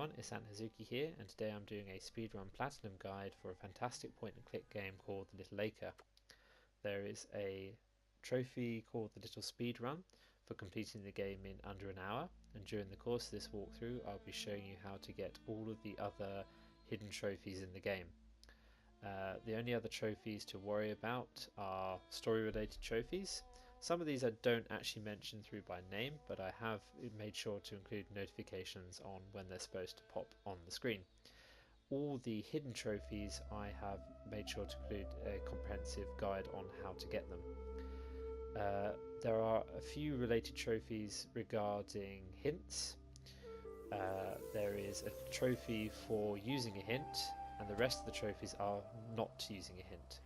everyone, it's AntHazuki here, and today I'm doing a speedrun platinum guide for a fantastic point and click game called the Little Acre. There is a trophy called the Little Speedrun for completing the game in under an hour, and during the course of this walkthrough I'll be showing you how to get all of the other hidden trophies in the game. The only other trophies to worry about are story related trophies. Some of these I don't actually mention through by name, but I have made sure to include notifications on when they're supposed to pop on the screen. All the hidden trophies I have made sure to include a comprehensive guide on how to get them. There are a few related trophies regarding hints. There is a trophy for using a hint, and the rest of the trophies are not using a hint.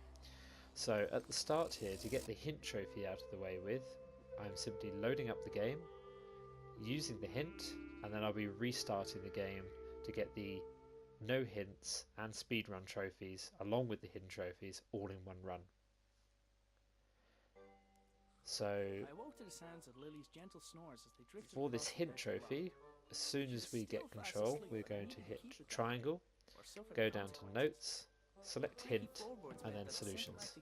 So at the start here, to get the hint trophy out of the way with, I'm simply loading up the game, using the hint, and then I'll be restarting the game to get the no hints and speedrun trophies along with the hidden trophies all in one run. So for this hint trophy, as soon as we get control, we're going to hit triangle, go down to notes, select hint, and then solutions.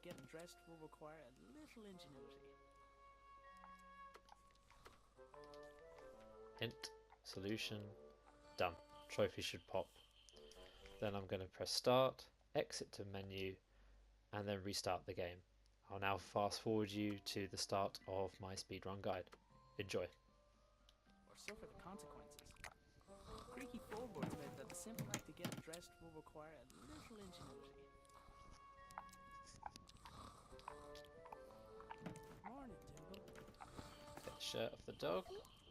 Hint, solution, done. Trophy should pop. Then I'm going to press start, exit to menu, and then restart the game. I'll now fast forward you to the start of my speedrun guide. Enjoy. Or suffer the consequences. Creaky floorboards meant that the simple act to get dressed will require a little ingenuity. Morning, Dimple. Get the shirt off the dog,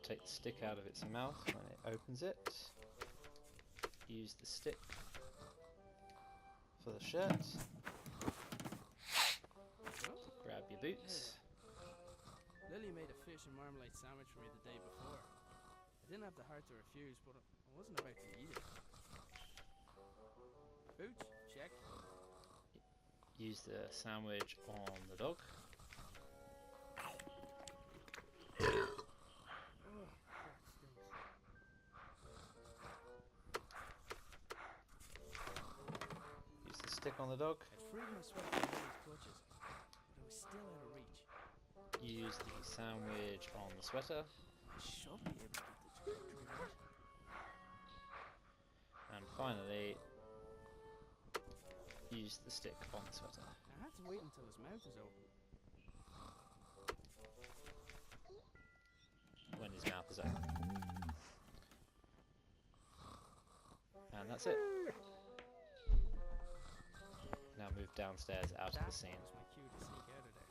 take the stick out of its mouth when it opens it, use the stick for the shirt, grab your boots. Lily made a fish and marmalade sandwich for me the day before. I didn't have the heart to refuse, but I wasn't about to eat it. Boots, check. Use the sandwich on the dog. Use the stick on the dog. I freed my sweat from Lily's clutches, but I was still out of reach. Use the sandwich on the sweater. I should be able to get the screwdriver out. And finally, use the stick on the sweater. I had to wait until his mouth was open. When his mouth is open. And that's it. Now move downstairs out of the scene. That was my cue to sneak out of there.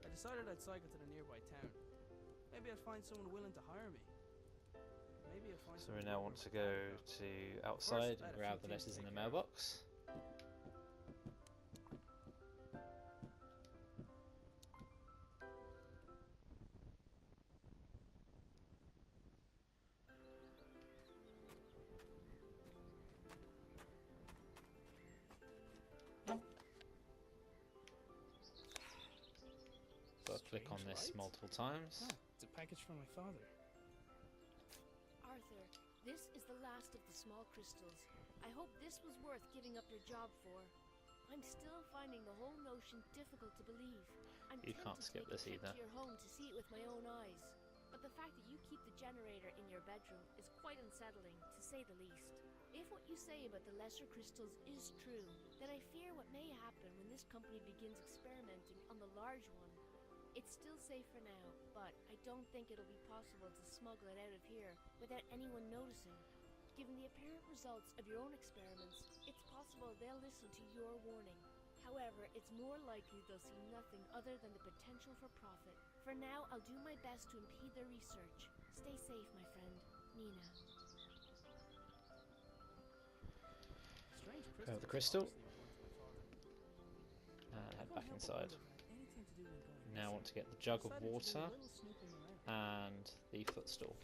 I decided I'd cycle to the nearby town. Maybe I'd find someone willing to hire me. Maybe I'd find So we now want to go to outside and grab the letters in the mailbox. So I'll click on this multiple times. Oh, it's a package from my father. Arthur, this is the last of the small crystals. I hope this was worth giving up your job for. I'm still finding the whole notion difficult to believe. You can't skip this either. To your home to see it with my own eyes. But the fact that you keep the generator in your bedroom is quite unsettling, to say the least. If what you say about the lesser crystals is true, then I fear what may happen when this company begins experimenting on the large one. It's still safe for now, but I don't think it'll be possible to smuggle it out of here without anyone noticing. Given the apparent results of your own experiments, it's possible they'll listen to your warning. However, it's more likely they'll see nothing other than the potential for profit. For now, I'll do my best to impede their research. Stay safe, my friend. Nina. Grab the crystal. And head back inside. Now I want to get the jug of water and the footstool.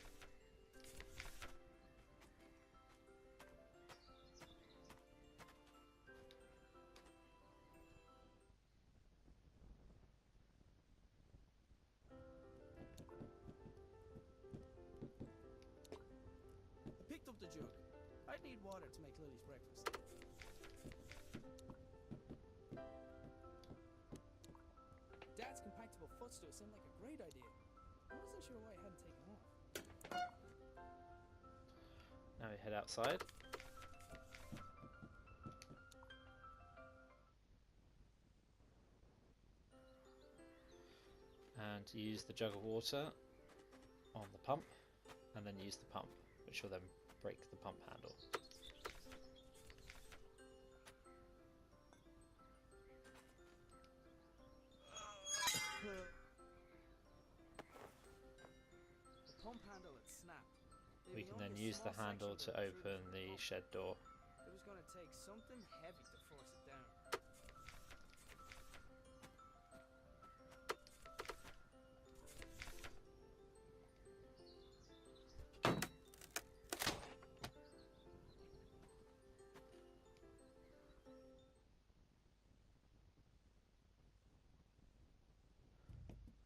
need water to make Lily's breakfast. Dad's compactable footstool seemed like a great idea. I wasn't sure why it hadn't taken off. Now we head outside. And use the jug of water on the pump, and then use the pump, which will then break the pump handle. The pump handle had snapped. We leaving can then only a use the small handle section to of it through open from the pump. shed door. It was going to take something heavy to force it down.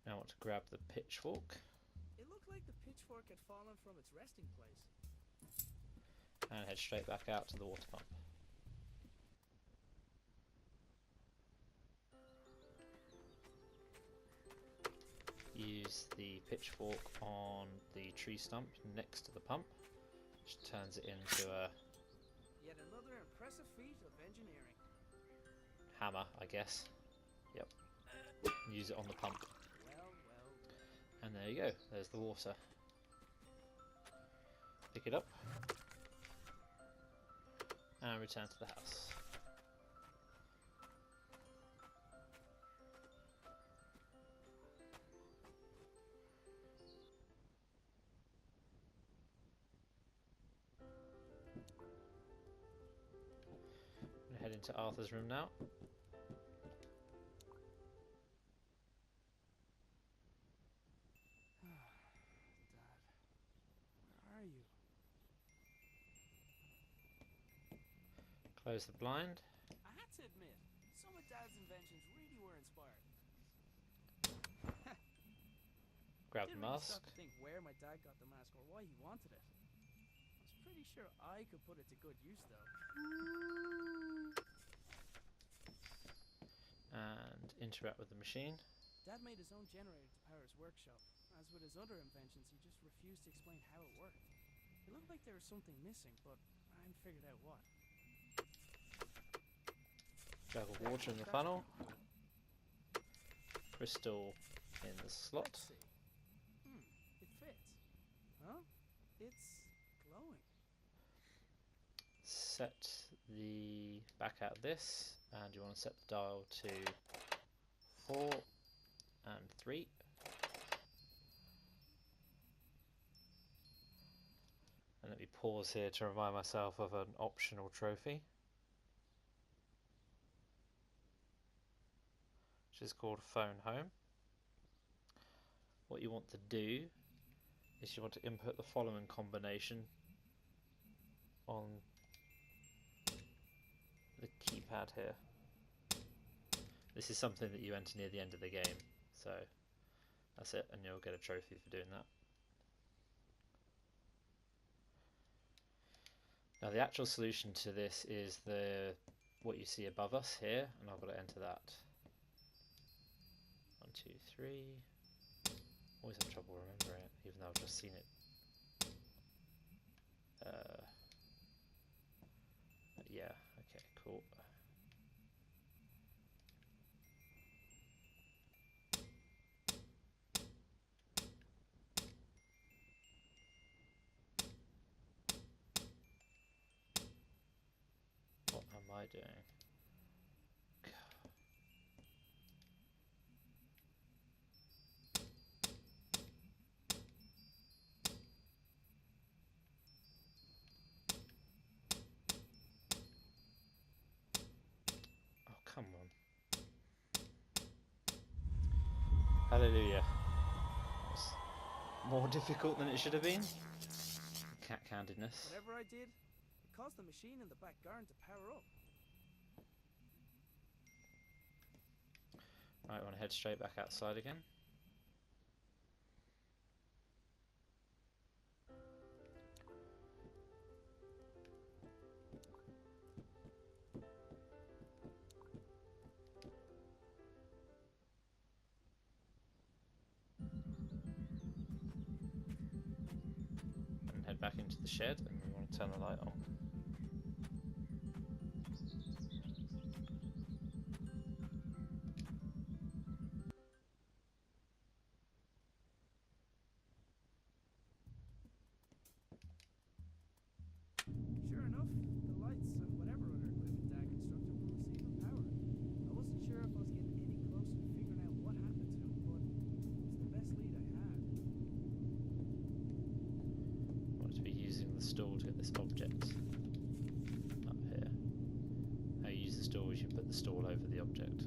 Now I want to grab the pitchfork It looked like the pitchfork had fallen from its resting place. and head straight back out to the water pump. Use the pitchfork on the tree stump next to the pump, which turns it into a Yet another impressive feat of engineering. hammer, I guess. Yep. Use it on the pump. Well. And there you go, there's the water. Pick it up and return to the house. I'm gonna head into Arthur's room now. Dad, where are you? Close the blind. I had to admit, some of Dad's inventions really were inspired. Grab the Didn't really mask. stop to think where my dad got the mask or why he wanted it. I was pretty sure I could put it to good use, though. And interact with the machine. Dad made his own generator to power his workshop. As with his other inventions, he just refused to explain how it worked. It looked like there was something missing, but I hadn't figured out what. Jug of water in the funnel. Crystal in the slot. Let's see. It fits. Huh? It's glowing. Set the back out of this, and you want to set the dial to 4 and 3. And let me pause here to remind myself of an optional trophy, which is called Phone Home. What you want to do is you want to input the following combination on the keypad here. This is something that you enter near the end of the game, so that's it, and you'll get a trophy for doing that. Now the actual solution to this is what you see above us here, and I've got to enter that. 1, 2, 3. Always have trouble remembering it, even though I've just seen it. Yeah, okay, cool. What am I doing? Oh, come on. Hallelujah. It's more difficult than it should have been. Cat-handedness. Whatever I did, it caused the machine in the back garden to power up. Right, I want to head straight back outside again. back into the shed and we want to turn the light on. Sure enough, the lights and whatever other equipment Dad constructed were receiving power. I wasn't sure if I was getting any closer to figuring out what happened to him, but it's the best lead I had. I want to be using the stool to get this object up here. How you use the stool is you put the stool over the object.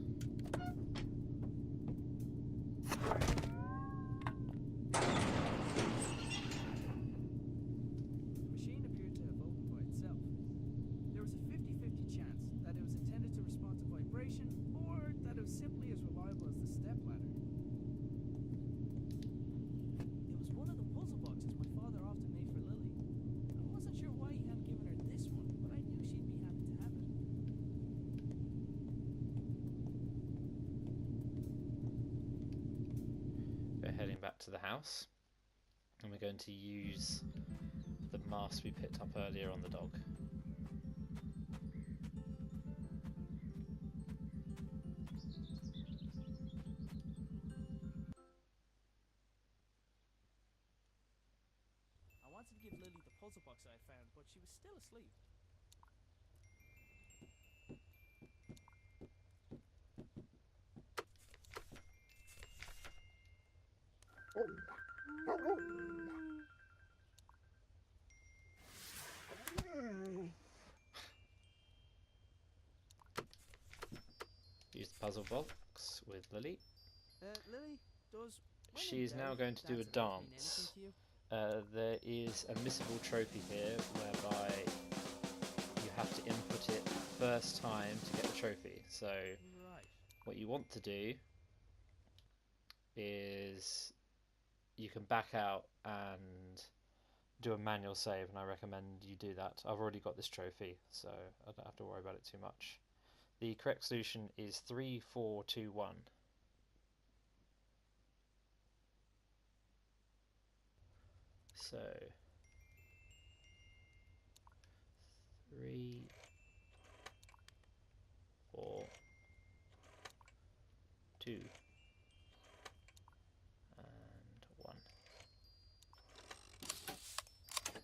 Heading back to the house, and we're going to use the mask we picked up earlier on the dog. I wanted to give Lily the puzzle box I found, but she was still asleep. Use the puzzle box with Lily. Lily, does She is now going to do a dance. There is a missable trophy here whereby you have to input it first time to get the trophy. So what you want to do is you can back out and do a manual save, and I recommend you do that. I've already got this trophy, so I don't have to worry about it too much. The correct solution is 3421. So 3, 4, 2, and 1.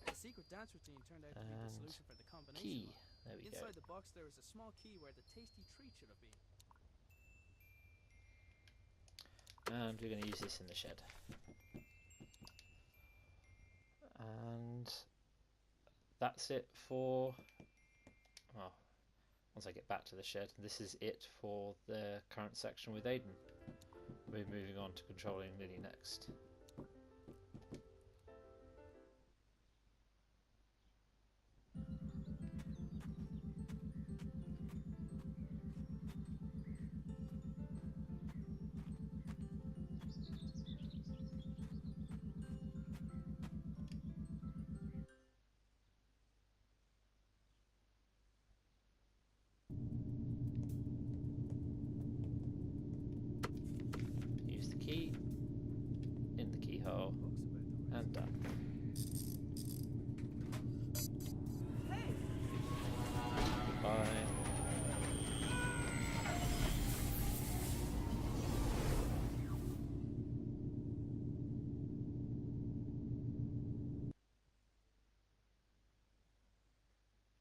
The secret dance routine turned out to be the solution for the combination. Key. There we go. Inside the box there is a small key where the tasty treat should have been. And we're going to use this in the shed. And that's it for, well, once I get back to the shed, this is it for the current section with Aiden. We're moving on to controlling Lily next. Use the key in the keyhole and done. Hey! Bye.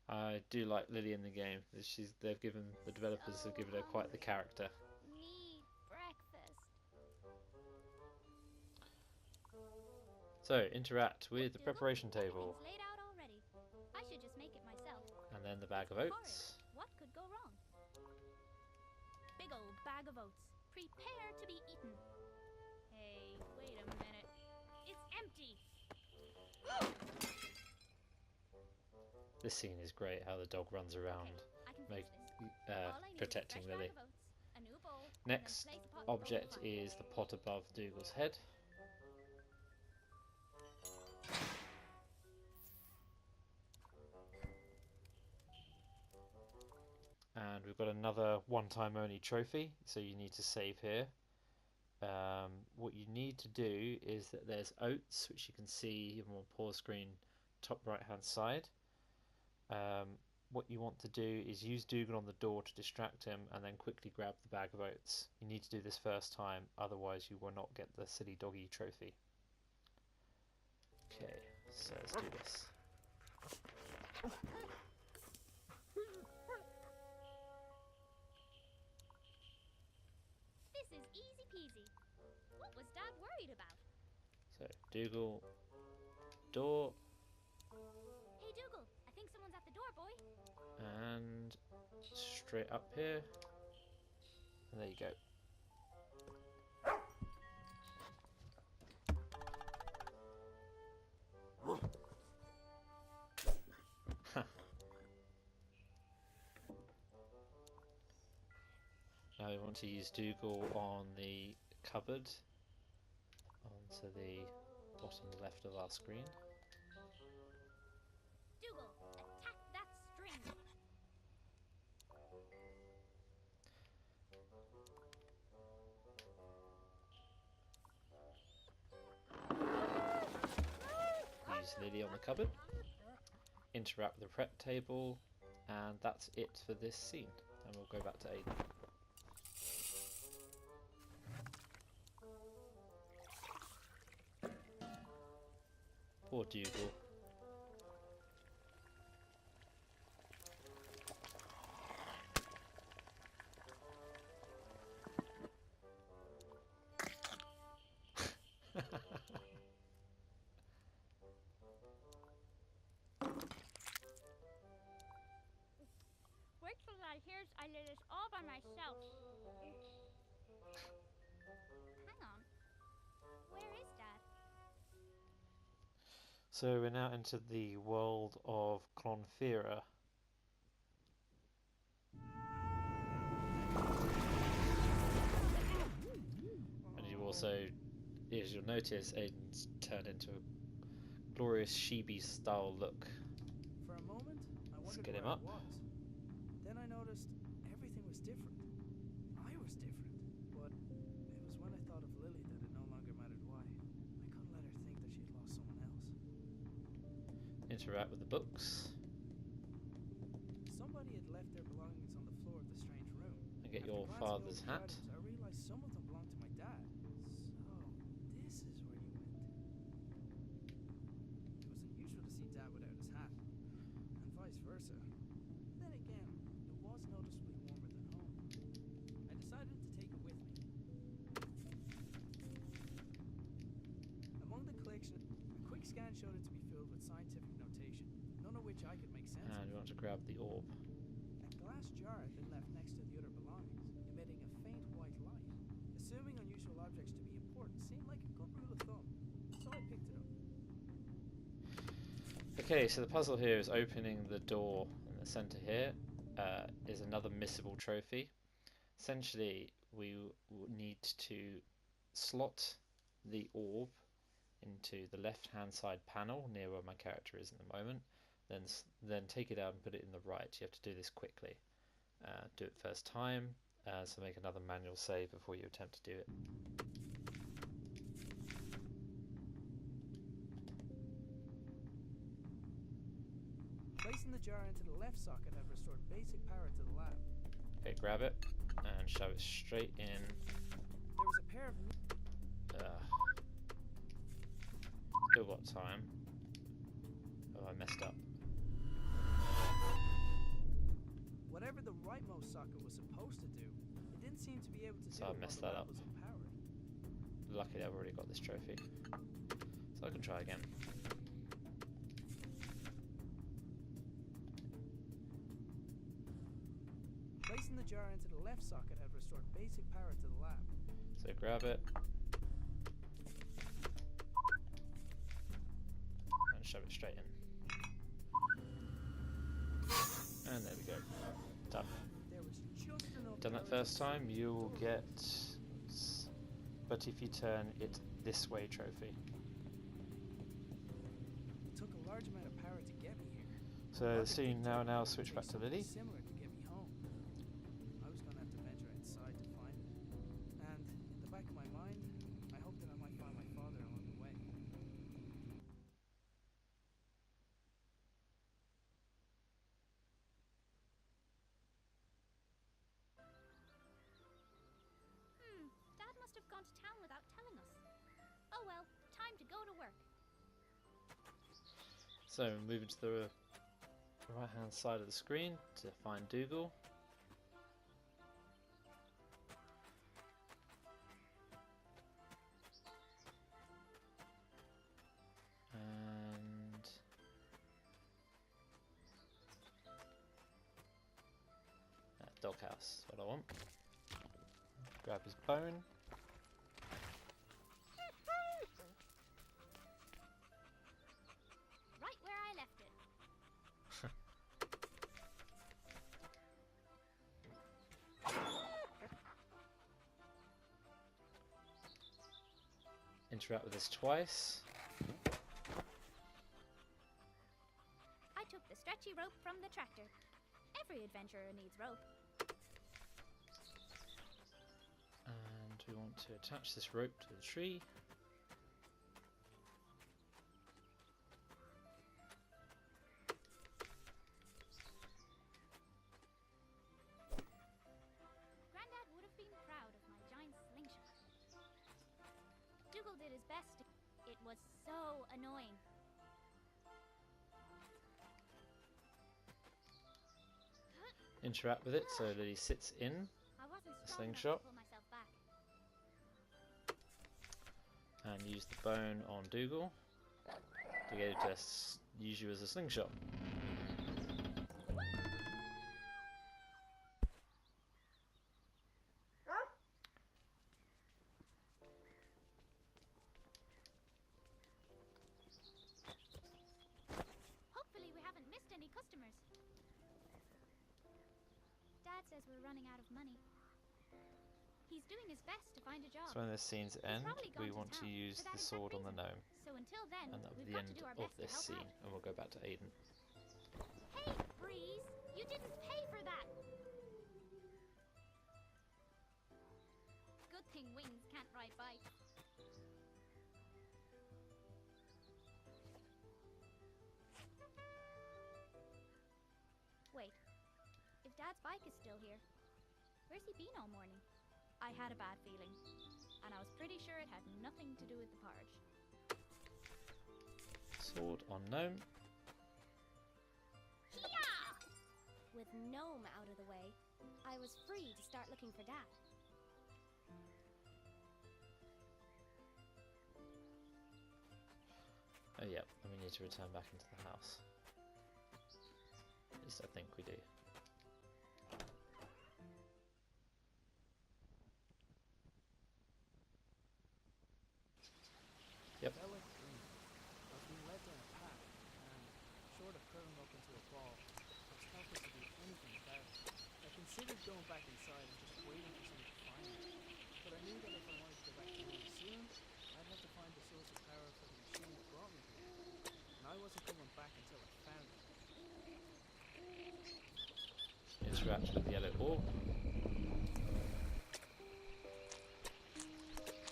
I do like Lily in the game. The developers have given her quite the character. Need breakfast. So, interact with the preparation table, Everything's laid out already. I should just make it myself. and then the bag of oats. What could go wrong? Big old bag of oats. Prepare to be eaten. Hey, wait a minute. It's empty. This scene is great, how the dog runs around, I can fix this. All I need protecting is a fresh Lily. bag of oats, a new bowl, and then Next place the pot in the object bowl. is the pot above Dougal's head. And we've got another one-time only trophy, so you need to save here. What you need to do is that there's oats, which you can see even on pause screen top right hand side. What you want to do is use Dougal on the door to distract him and then quickly grab the bag of oats. You need to do this first time, otherwise you will not get the silly doggy trophy. Okay, so let's do this. This is easy peasy. What was Dad worried about? So, Dougal, door, Hey Dougal, I think someone's at the door, boy. and straight up here. And there you go. Now we want to use Dougal on the cupboard onto the bottom left of our screen. Dougal, attack that string. Use Lily on the cupboard. Interact with the prep table, and that's it for this scene. And we'll go back to Aiden. Poor Dougal. Wait till Dad hears I did this all by myself. Hang on. Where is Dad? So we're now into the world of Clonfera. And you also, as you'll notice, Aiden's turned into a glorious Chibi style look. For a moment, I Let's wondered get him where up. I was. Then I noticed everything was different. I was different. But it was when I thought of Lily that it no longer mattered why. I couldn't let her think that she had lost someone else. Interact with the books Somebody had left their belongings on the floor of the strange room. and get After your glancing father's over the hat. items, I realized some of them belonged to my dad. So, this is where you went. It was unusual to see Dad without his hat, and vice versa. Then again, it was noticeably warmer than home. I decided to take it with me. Among the collection, a quick scan showed it to be filled with scientific notation, none of which I could make sense And of. we want to grab the orb. A glass jar had been left next to the other belongings, emitting a faint white light. Assuming unusual objects to be important seemed like a good rule of thumb, so I picked it up. Okay, so the puzzle here is opening the door in the center here. Is another missable trophy. Essentially, we need to slot the orb into the left-hand side panel near where my character is at the moment. Then take it out and put it in the right. You have to do this quickly. Do it first time. So make another manual save before you attempt to do it. Placing the jar into the left socket had restored basic power to the lab. Okay, grab it and shove it straight in. There was a pair of Still got time. Oh, I messed up. whatever the rightmost socket was supposed to do, it didn't seem to be able to So do I it messed while that the up. lab was unpowered. Luckily, I've already got this trophy. So I can try again. Placing the jar into the left socket had restored basic power to the lab. So grab it. And shove it straight in. And there we go. Done. There was just enough Done that power first to time, the you will door. get... But if you turn it this way trophy. It took a large amount of power to get me here. So the scene now switch back to Lily. Similar to get me home. I was gonna have to venture outside to find it. And in the back of my mind, I hoped that I might find my father along the way. So moving to the right hand side of the screen to find Dougal. And doghouse, what I want. Grab his bone. Right where I left it. Interact with this twice. I took the stretchy rope from the tractor. Every adventurer needs rope. And we want to attach this rope to the tree. Grandad would have been proud of my giant slingshot. Dougal did his best. It was so annoying. Interact with it so that he sits in I wasn't a strong enough slingshot. to pull myself back. And use the bone on Dougal to get it to use you as a slingshot. Hopefully we haven't missed any customers. Dad says we're running out of money. He's doing his best to find a job. So when the scenes end, probably gone we to want to town use for that the exact sword on the reason. gnome. So until then, And that'll be we've the got end to do our of best to this help scene, out. and we'll go back to Aiden. Hey, Breeze! You didn't pay for that! Good thing wings can't ride bikes. Wait. If Dad's bike is still here, where's he been all morning? I had a bad feeling, and I was pretty sure it had nothing to do with the porridge. Sword on gnome. With Gnome out of the way, I was free to start looking for Dad. Oh yeah, and we need to return back into the house. At least I think we do. Yep. Felt like a dream. I was being led down a path, and short of curling up into a ball, I was helpless to do anything about it. I considered going back inside and just waiting for someone to find me, but I knew that if I wanted to go back to home soon, I'd have to find the source of power for the machine that brought me here, and I wasn't coming back until I found it. Interact with the yellow orb.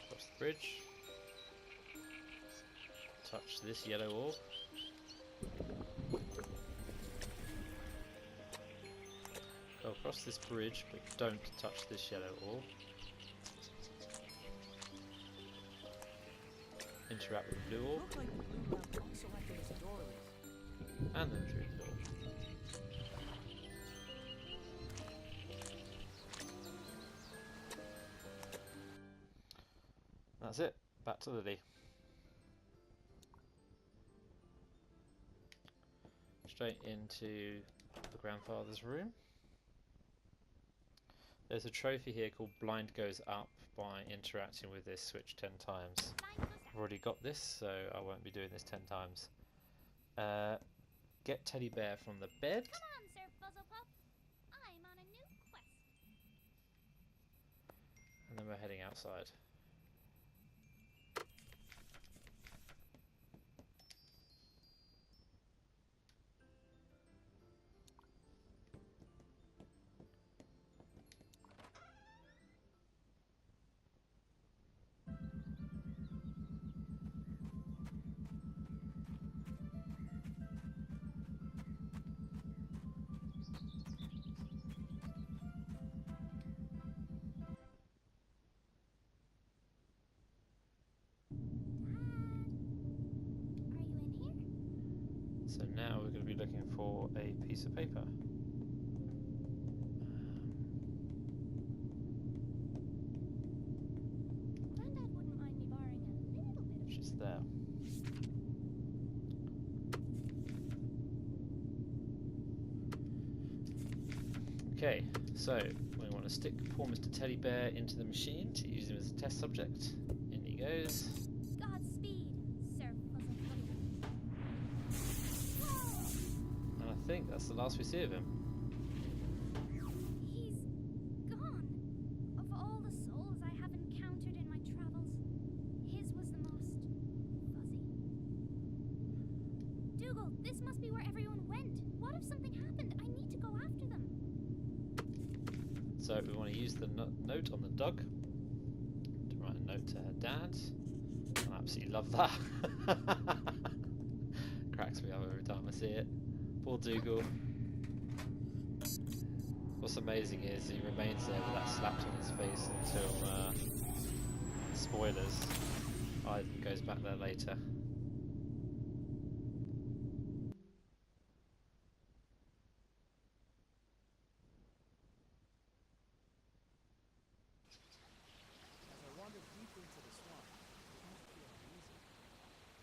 Cross the bridge. Touch this yellow orb. Go across this bridge, but don't touch this yellow orb. Interact with the blue orb, Looked like the blue lamp also acted as a doorway. and then through the door. That's it. Back to Lily. Straight into the grandfather's room. There's a trophy here called Blind Goes Up by interacting with this switch 10 times. I've already got this, so I won't be doing this 10 times. Get Teddy Bear from the bed. Come on, Sir Fuzzlepuff. I'm on a new quest. And then we're heading outside. So now we're going to be looking for a piece of paper. Granddad wouldn't mind me borrowing a little bit of Which is there. Okay, so we want to stick poor Mr. Teddy Bear into the machine to use him as a test subject. In he goes. Godspeed, Sir Fuzzlefuddy. And I think that's the last we see of him. He's gone. Of all the souls I have encountered in my travels, his was the most fuzzy. Dougal, this must be where everyone went. What if something happened? I need to go after them. So we want to use the note on the dog to write a note to her dad. I absolutely love that. Cracks me up every time I see it. Poor Dougal. What's amazing is he remains there with that slapped on his face until, spoilers, Ivan goes back there later. As I wander deeper into the swamp, I began to feel uneasy.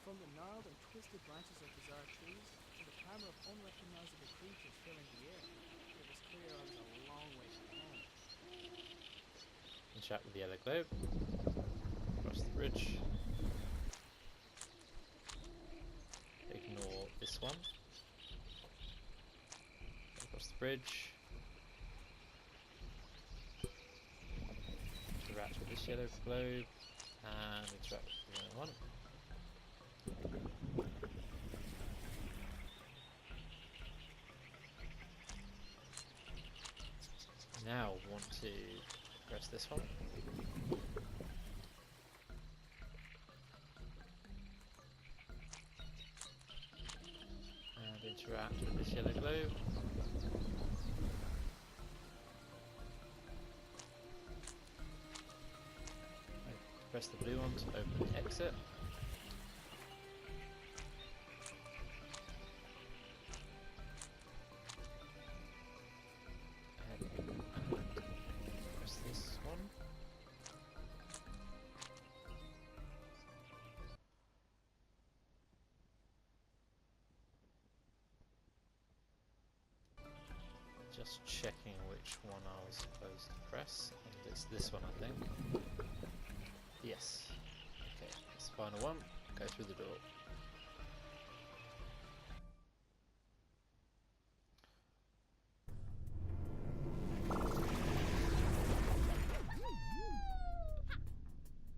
From the gnarled and twisted branches of bizarre trees to the clamor of unrecognizable creatures filling the air, it was clear I was a long way from home. And chat with the yellow globe. Cross the bridge. Ignore this one. Across the bridge. Interact with this yellow globe. And interact with the other one. Now want to press this one. And interact with this yellow globe. Press the blue one to open the exit. Press this one. Just checking which one I was supposed to press, and it's this one I think. Yes. Okay, that's the final one. Go through the door.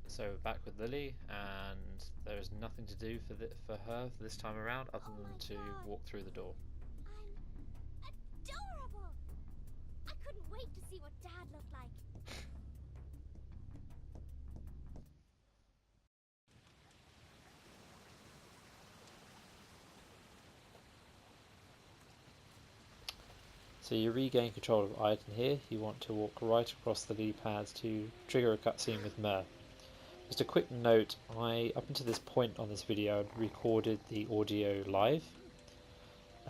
So we're back with Lily, and there is nothing to do for her this time around other than to walk through the door. I'm adorable! I couldn't wait to see what Dad looked like. So you regain control of Iden here. You want to walk right across the lily pads to trigger a cutscene with Mer. Just a quick note, up until this point on this video I'd recorded the audio live.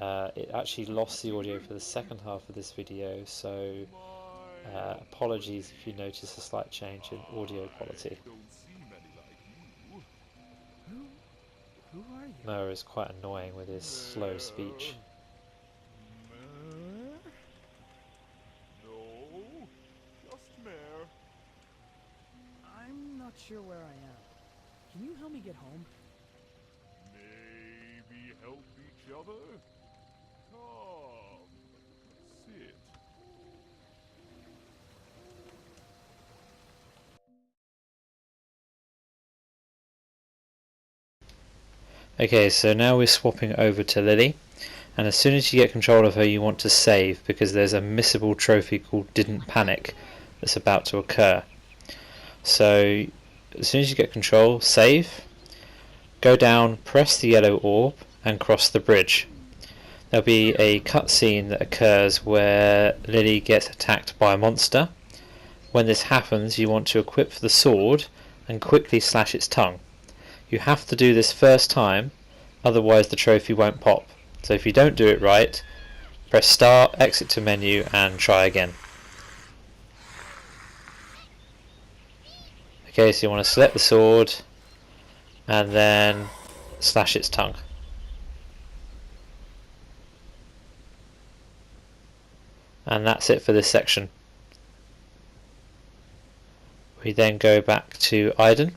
It actually lost the audio for the second half of this video, so apologies if you notice a slight change in audio quality. Who are you? Mer is quite annoying with his slow speech. I'm not sure where I am. Can you help me get home? Maybe help each other? Come, sit. Okay, so now we're swapping over to Lily, and as soon as you get control of her you want to save, because there's a missable trophy called Didn't Panic that's about to occur. So as soon as you get control, save, go down, press the yellow orb and cross the bridge. There'll be a cutscene that occurs where Lily gets attacked by a monster. When this happens you want to equip the sword and quickly slash its tongue. You have to do this first time, otherwise the trophy won't pop. So if you don't do it right, press start, exit to menu and try again. Okay, so you want to select the sword and then slash its tongue. And that's it for this section. We then go back to Iden.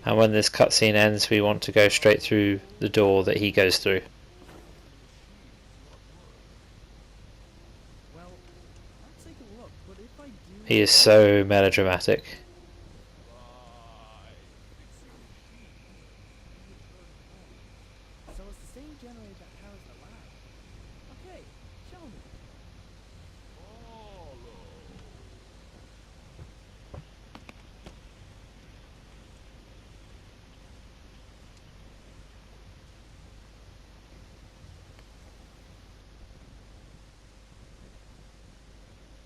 And when this cutscene ends, we want to go straight through the door that he goes through. Well, I'll take a look, but if I do... He is so melodramatic. So it's the same generator that powers the lab. Okay, show me.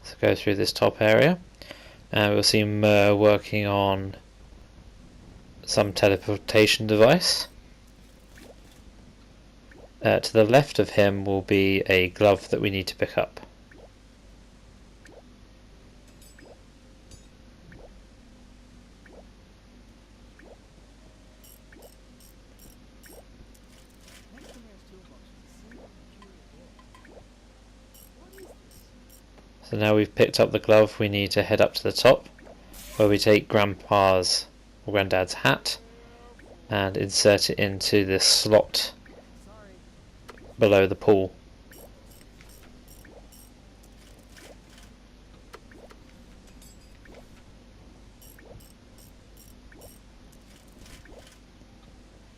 So go through this top area and we'll see Mur working on some teleportation device. To the left of him will be a glove that we need to pick up. Next to Mayor's toolbox is a single peculiar door. What is this? So now we've picked up the glove, we need to head up to the top where we take Grandpa's or Granddad's hat and insert it into this slot Sorry. below the pool.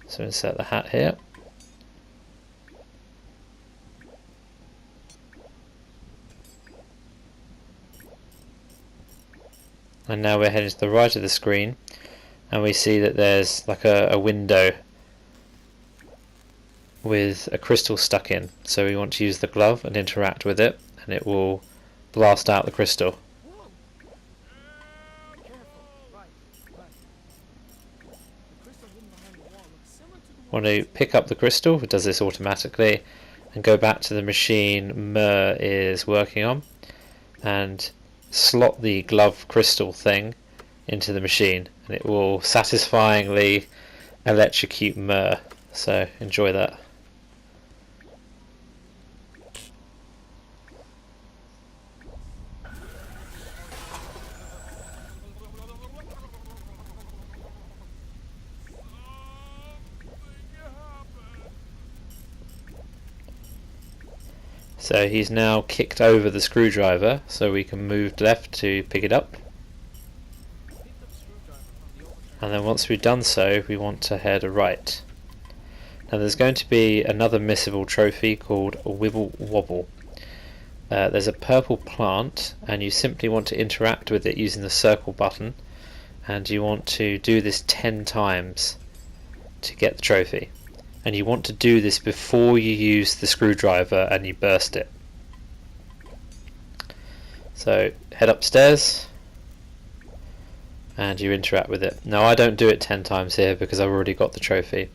So insert the hat here. And now we're heading to the right of the screen and we see that there's like a window with a crystal stuck in. So we want to use the glove and interact with it and it will blast out the crystal. Whoa! Careful. Right. The crystal hidden behind the wall looks similar to the one... Want to pick up the crystal, it does this automatically, and go back to the machine Mur is working on and slot the glove crystal thing into the machine and it will satisfyingly electrocute Mur, so enjoy that. So he's now kicked over the screwdriver so we can move left to pick it up. And then once we've done so, we want to head right. Now there's going to be another missable trophy called a Wibble Wobble. There's a purple plant and you simply want to interact with it using the circle button, and you want to do this 10 times to get the trophy. And you want to do this before you use the screwdriver and you burst it. So head upstairs and you interact with it. Now I don't do it 10 times here because I've already got the trophy.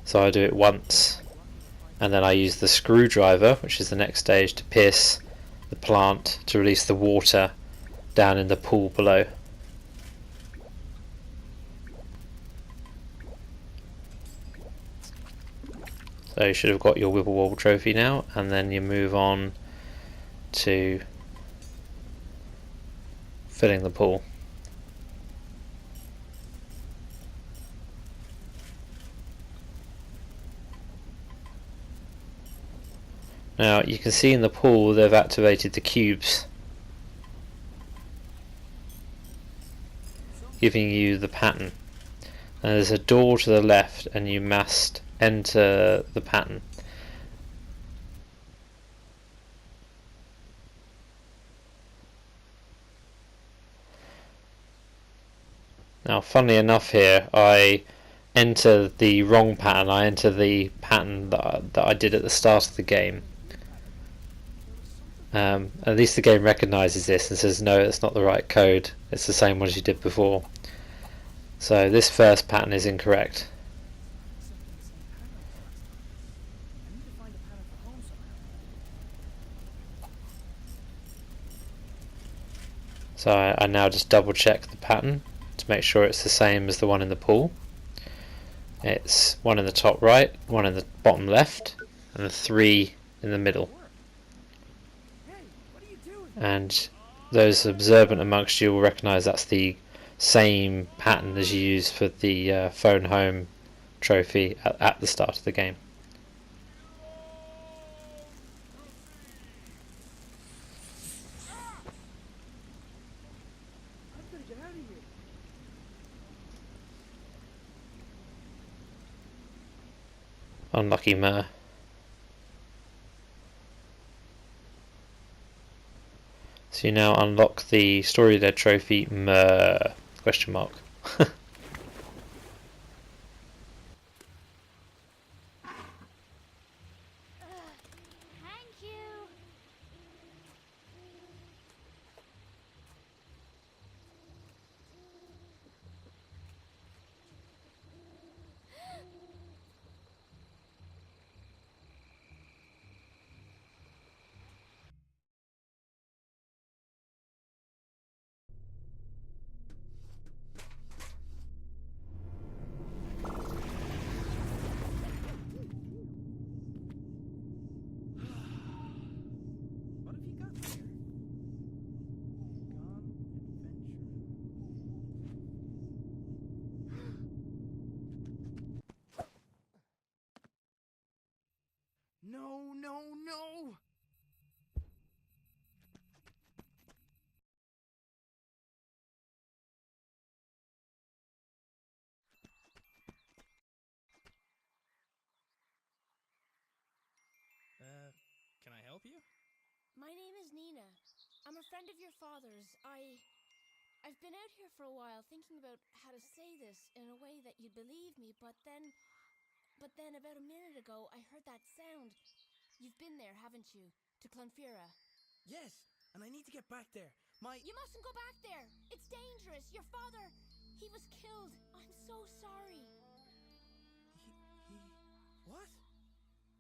So I do it once and then I use the screwdriver, which is the next stage, to pierce the plant to release the water down in the pool below. So you should have got your Wibble Wobble trophy now, and then you move on to filling the pool. Now you can see in the pool they've activated the cubes, giving you the pattern. And there's a door to the left and you must enter the pattern. Now funnily enough here I enter the wrong pattern. I enter the pattern that I did at the start of the game. At least the game recognises this and says no, it's not the right code. It's the same one as you did before. So this first pattern is incorrect. Accepting the same pattern as last time. I need to find a pattern for home somehow. So I now just double check the pattern to make sure it's the same as the one in the pool. It's one in the top right, one in the bottom left, and the 3 in the middle. Hey, what are you doing? And those observant amongst you will recognise that's the same pattern as you used for the phone home trophy at the start of the game. I've got to get out of here. Unlucky Mer. So you now unlock the Story Dead trophy Mer ? Thank you. What have you got there? Gone adventure. No, no, no! Can I help you? My name is Nina. I'm a friend of your father's. I've been out here for a while thinking about how to say this in a way that you'd believe me, but then about a minute ago I heard that sound. You've been there, haven't you? To Clonfera. Yes, and I need to get back there. You mustn't go back there. It's dangerous. Your father, he was killed. I'm so sorry. What?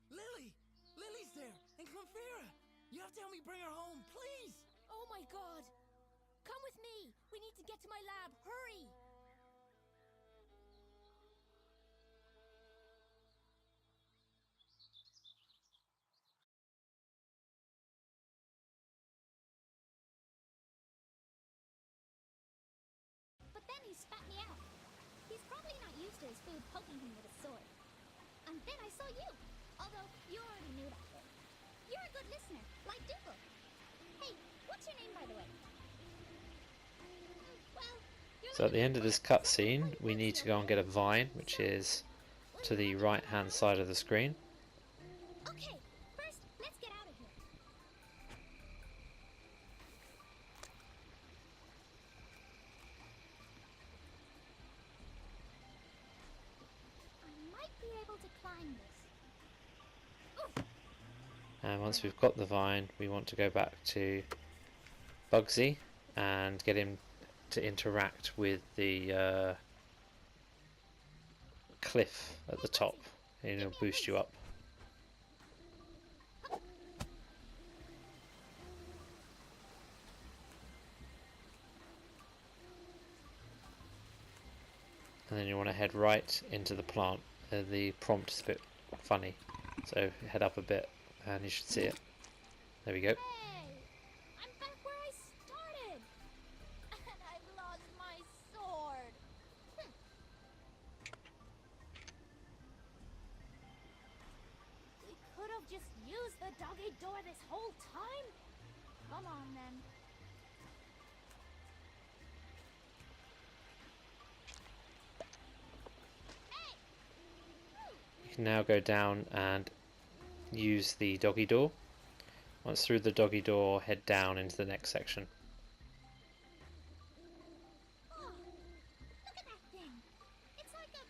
Lily! Lily's there, in Clonfera! You have to help me bring her home, please! Oh my God. Come with me. We need to get to my lab. Hurry. But then he spat me out. He's probably not used to his food poking him with a sword. And then I saw you. Although you already knew that bit. You're a good listener, like Dougal. Hey, what's your name, by the way? Well, you're So at the end of this cutscene, we need to go and get a vine, which is to the right hand side of the screen. Okay, first, let's get out of here. I might be able to climb this. And once we've got the vine, we want to go back to Bugsy and get him to interact with the cliff at the top, and it'll boost you up. And then you want to head right into the plant. The prompt is a bit funny, so head up a bit and you should see it. There we go. Hey, I'm back where I started. And I've lost my sword. We could have just used the doggy door this whole time. Come on, then. Hey! You can now go down and use the doggy door. Once through the doggy door, head down into the next section. Oh, look at that thing. It's like a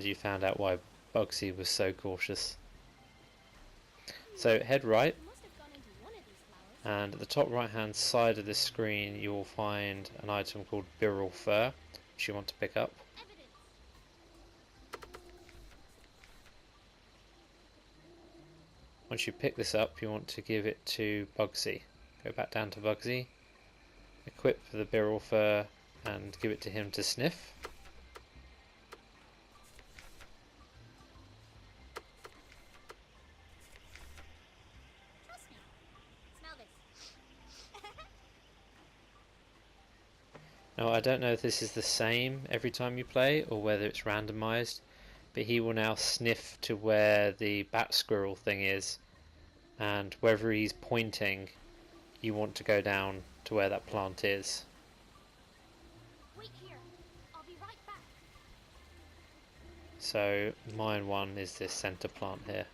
and you found out why Bugsy was so cautious. So head right, You must have gone into one of these flowers. and at the top right hand side of this screen you will find an item called Viral Fur, which you want to pick up. Evidence. Once you pick this up, you want to give it to Bugsy. Go back down to Bugsy, equip the Viral Fur, and give it to him to sniff. Trust me. Smell this. Now I don't know if this is the same every time you play or whether it's randomized, but he will now sniff to where the bat squirrel thing is, and wherever he's pointing you want to go down to where that plant is. Wait here. I'll be right back. So mine one is this center plant here.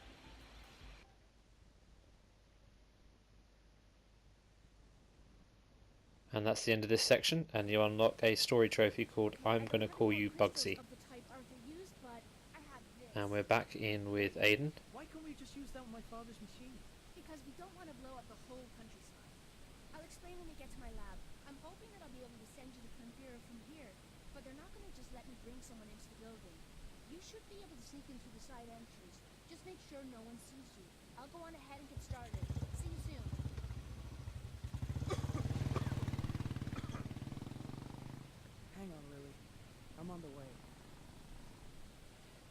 And that's the end of this section, and you unlock a story trophy called I'm Gonna Call You Bugsy. Of the type Arthur used, but I have this. And we're back in with Aiden. Why can't we just use that with my father's machine? Because we don't want to blow up the whole countryside. I'll explain when we get to my lab. I'm hoping that I'll be able to send you the computer from here, but they're not going to just let me bring someone into the building. You should be able to sneak in through the side entrance. Just make sure no one sees you. I'll go on ahead and get started. See you soon. Hang on, Lily. I'm on the way.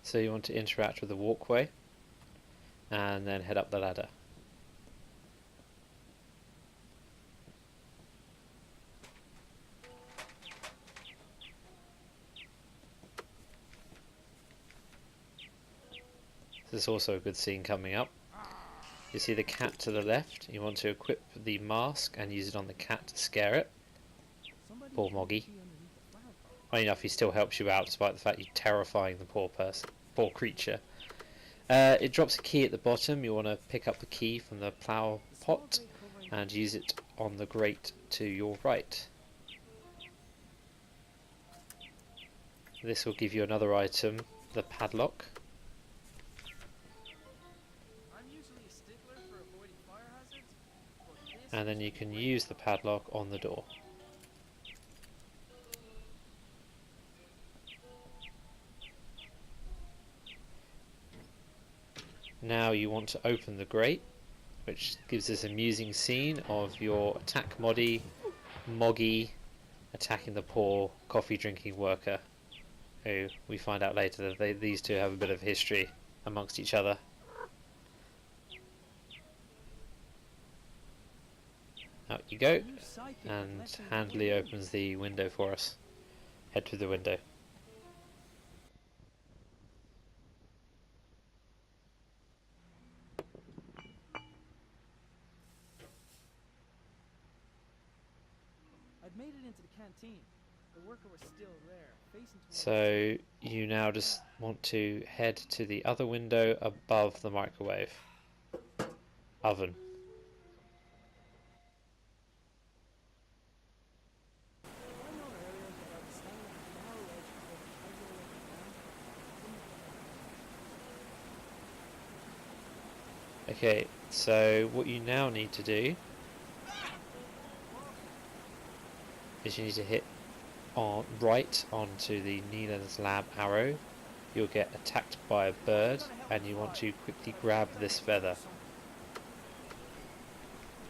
So you want to interact with the walkway and then head up the ladder. This is also a good scene coming up. You see the cat to the left. You want to equip the mask and use it on the cat to scare it. Somebody Poor should Moggy. be underneath the flower pot. Funny enough, he still helps you out despite the fact you're terrifying the poor creature. It drops a key at the bottom. You want to pick up the key from the plough The small pot grate covering and use it on the grate to your right. This will give you another item, the padlock. I'm usually a stickler for avoiding fire hazards, but this And then you can use the padlock on the door. Now you want to open the grate, which gives this amusing scene of your attack Moggy attacking the poor coffee drinking worker, who we find out later that these two have a bit of history amongst each other. Out you go, new sidekick and left in the handily room. opens the window for us. Head through the window. I'd made it into the canteen. The worker was still there, facing towards So you now just want to head to the other window above the microwave oven. If I'd known earlier that I'd be standing at the narrow edge of what the hydroelectric dam, I wouldn't have done it. Okay, so what you now need to do is you need to hit right onto the Nina's lab arrow. You'll get attacked by a bird, and you want to quickly grab this feather.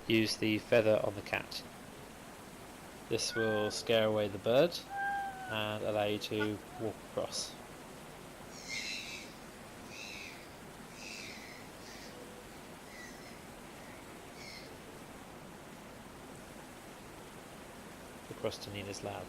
Use the feather on the cat. This will scare away the bird and allow you to walk across. Across to Nina's lab.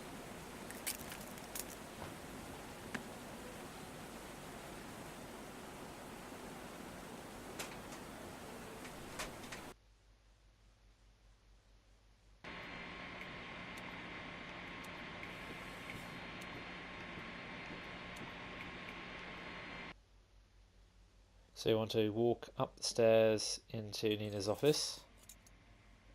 So you want to walk up the stairs into Nina's office.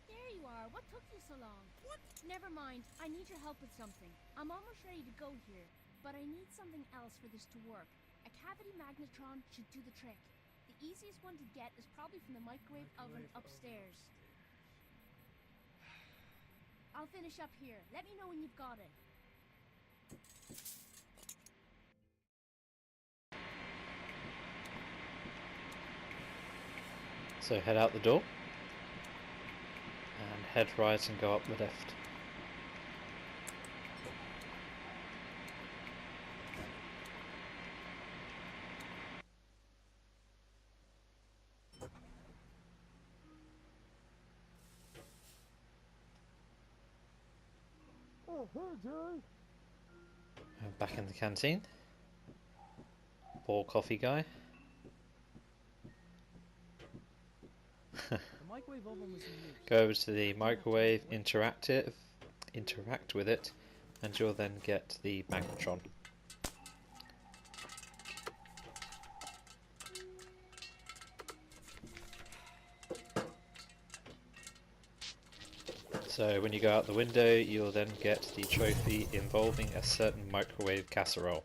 There you are. What took you so long? What? Never mind. I need your help with something. I'm almost ready to go here, but I need something else for this to work. A cavity magnetron should do the trick. The easiest one to get is probably from the microwave oven upstairs. I'll finish up here. Let me know when you've got it. So head out the door and head right and go up the left. Oh, hey, Jay. And back in the canteen. Poor coffee guy. The microwave oven was in use. Go over to the microwave, interact with it, and you'll then get the magnetron. So when you go out the window, you'll then get the trophy involving a certain microwave casserole.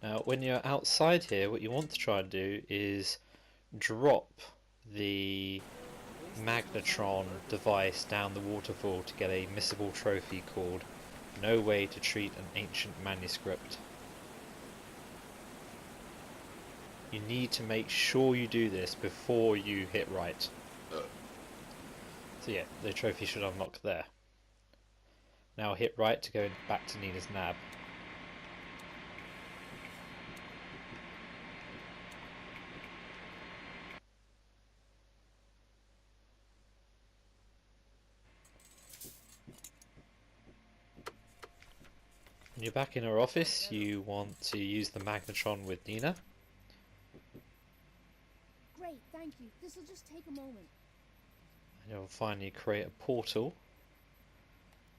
Now when you're outside here, what you want to try and do is drop the magnetron device down the waterfall to get a missable trophy called No Way to Treat an Ancient Manuscript. You need to make sure you do this before you hit right. So yeah, the trophy should unlock there. Now hit right to go back to Nina's nab. When you're back in her office, you want to use the magnetron with Nina. Great, thank you. This'll just take a moment. And you'll finally create a portal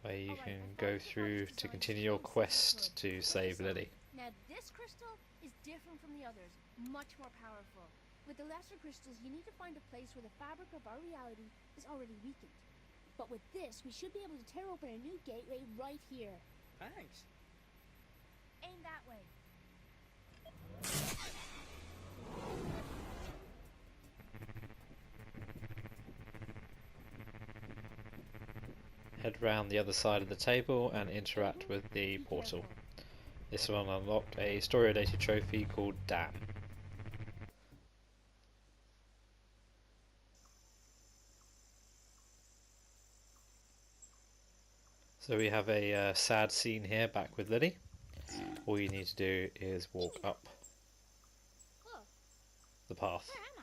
where you Alright, can I found go the through device to designed continue to your slow quest Cecil. to Check save this out. Lily. Now this crystal is different from the others, much more powerful. With the lesser crystals, you need to find a place where the fabric of our reality is already weakened. But with this, we should be able to tear open a new gateway right here. Thanks. Aim that way. Head round the other side of the table and interact with the portal. This will unlock a story-related trophy called Damn. So we have a sad scene here back with Lily. All you need to do is walk up Whoa, the path. where am I?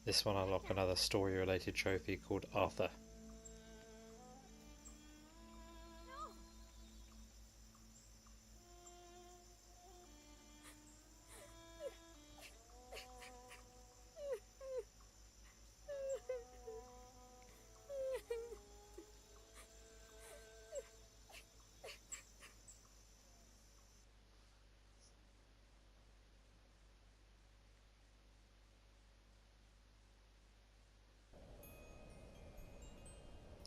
This one unlock another story-related trophy called Arthur. No.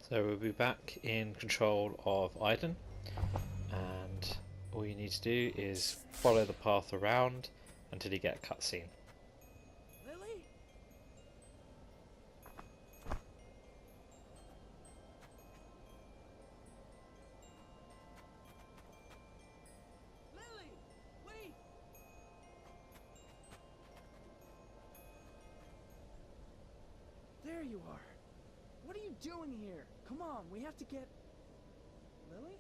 So we'll be back in control of Aiden, and all you need to do is follow the path around until you get a cutscene. Lily? Lily! Wait! There you are. What are you doing here? Come on, we have to get... Lily?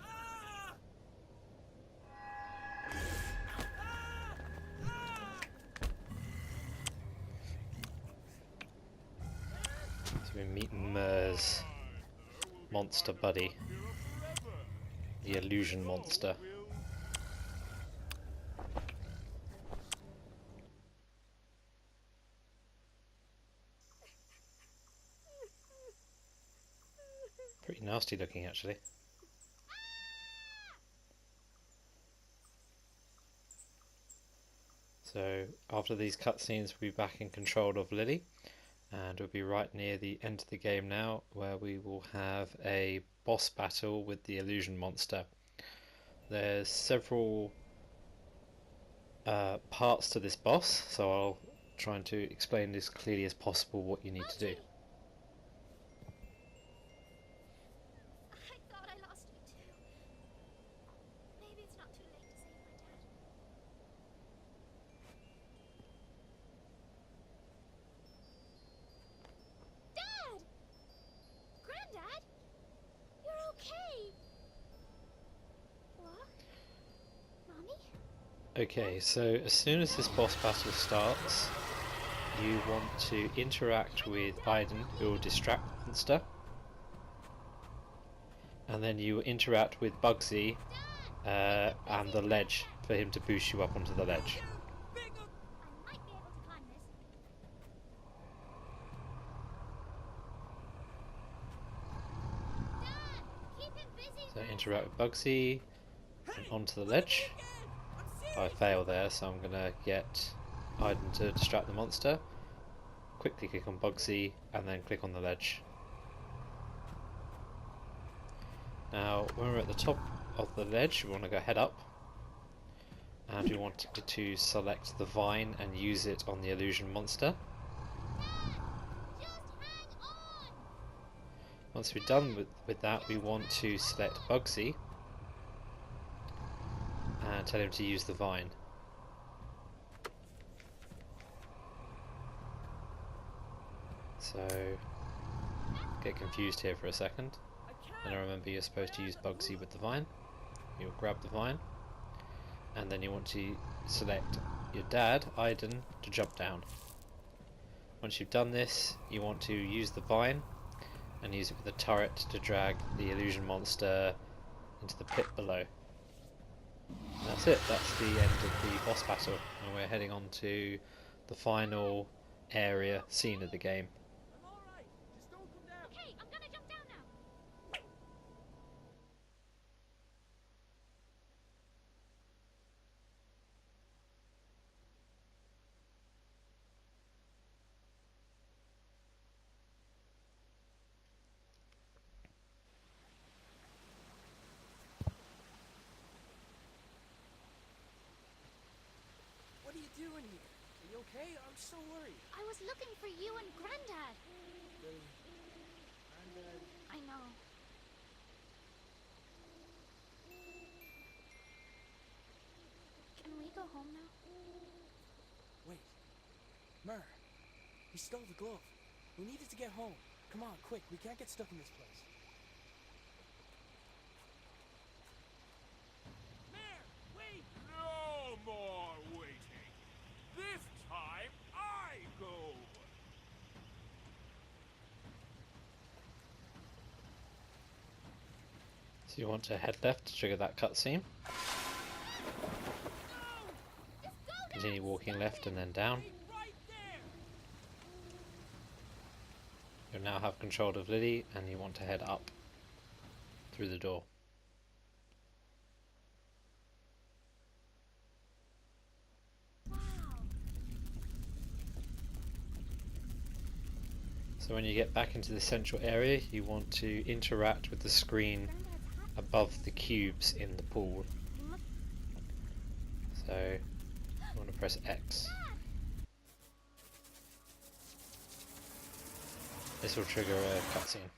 Ah! Ah! Ah! So we meet Mers, monster buddy, the illusion monster. Pretty nasty looking actually. So after these cutscenes we'll be back in control of Lily, And we'll be right near the end of the game now, where we will have a boss battle with the illusion monster. There's several parts to this boss, so I'll try to explain as clearly as possible what you need to do. I thought I lost you too. Maybe it's not too late to save my dad. Dad! Granddad! You're okay! What? Mommy? Okay, so as soon as this boss battle starts, you want to interact with Aiden, who will distract the monster, and then you interact with Bugsy and the ledge for him to boost you up onto the ledge. I might be able to climb this. Dad! Keep him busy! So interact with Bugsy and onto the ledge. I fail there, so I'm gonna get Aiden to distract the monster. Quickly click on Bugsy and then click on the ledge. Now, when we're at the top of the ledge, we want to go head up, and we want to select the vine and use it on the illusion monster. Just hang on! Once we're done with that, we want to select Bugsy and tell him to use the vine. So, get confused here for a second. And I remember you're supposed to use Bugsy with the vine. You'll grab the vine, and then you want to select your dad, Aiden, to jump down. Once you've done this, you want to use the vine and use it with a turret to drag the illusion monster into the pit below. And that's it, that's the end of the boss battle, and we're heading on to the final area scene of the game. I'm alright. Just don't come down. Okay, I'm gonna jump down now. What are you doing here? Are you okay? I'm so worried. I was looking for you and Granddad. I know. Can we go home now? Wait. Mer. He stole the glove. We needed to get home. Come on, quick. We can't get stuck in this place. Mer! Wait! No more waiting. This time I go. So you want to head left to trigger that cutscene. Just go now! Continue walking left and then down. Right there! You now have control of Lily, and you want to head up through the door. Wow. So when you get back into the central area, you want to interact with the screen above the cubes in the pool. So you want to press X. This will trigger a cutscene.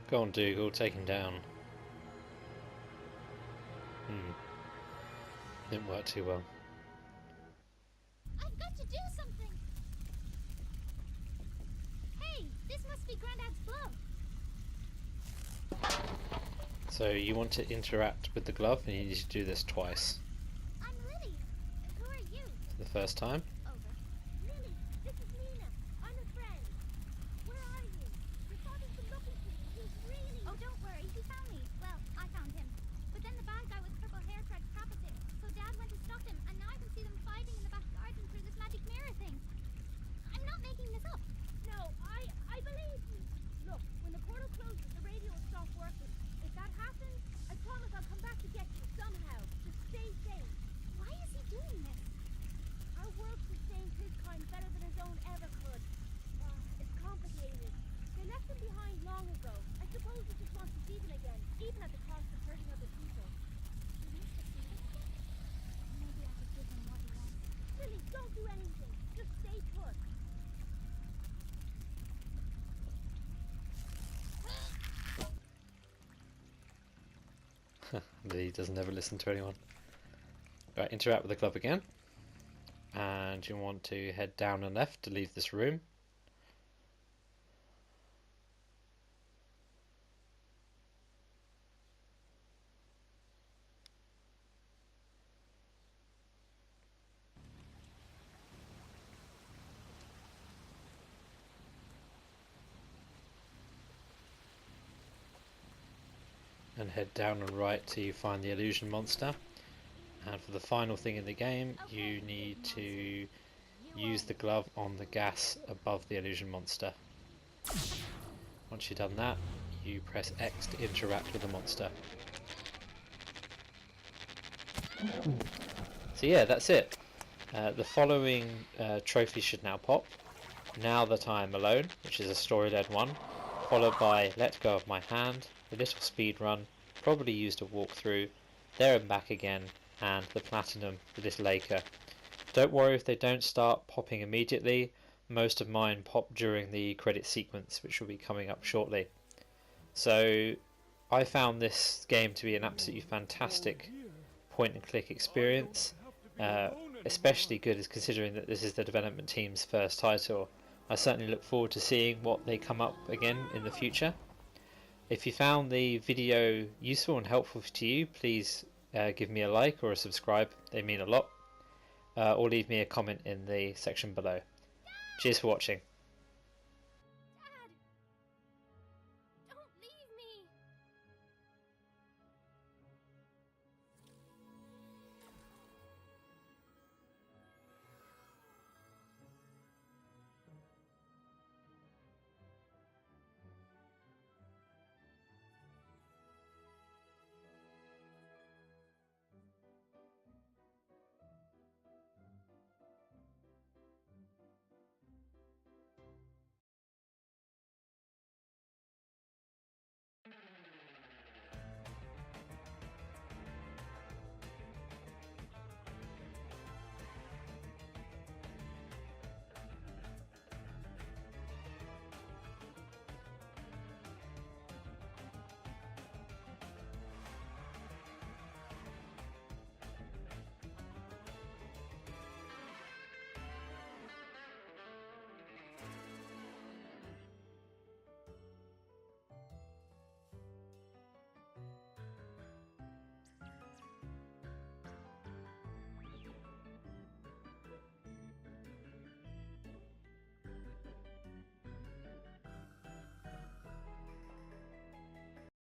Go on, Dougal, take him down. Didn't work too well. I've got to do something. Hey, this must be Granddad's glove. So you want to interact with the glove, and you need to do this twice. I'm Lily. Who are you? For the first time. Over. Lily, this is Nina. I'm a friend. Where are you? Your father's been looking for you. He's really... Oh, don't worry. He found me. Well, I found him. But then the bad guy with purple hair tried to trap us in. So Dad went to stop him, and now I can see them fighting in the back garden through this magic mirror thing. I'm not making this up. No, I believe you. Look, when the portal closes, the radio will stop working. If that happens, I promise I'll come back to get you somehow. Just stay safe. Why is he doing this? Our world sustains his kind better than his own ever could. It's complicated. They left him behind long ago. I suppose he just wants to see them again, even at the cost of hurting other people. He wants to see us again? Maybe I could give him what he wants. Lily, don't do anything. Just stay put. He doesn't ever listen to anyone. Right, interact with the glove again. And you want to head down and left to leave this room. And head down and right till you find the illusion monster. And for the final thing in the game, you need to use the glove on the gas above the illusion monster. Once you've done that, you press X to interact with the monster. So yeah, that's it. The following trophies should now pop. Now That I Am Alone, which is a story-led one, followed by Let Go of My Hand, the Little Speedrun, probably used a walkthrough, There and Back Again, and the Platinum, the Little Acre. Don't worry if they don't start popping immediately. Most of mine pop during the credit sequence, which will be coming up shortly. So I found this game to be an absolutely fantastic point and click experience, especially good as considering that this is the development team's first title. I certainly look forward to seeing what they come up again in the future. If you found the video useful and helpful to you, please give me a like or a subscribe, they mean a lot, or leave me a comment in the section below. Cheers for watching.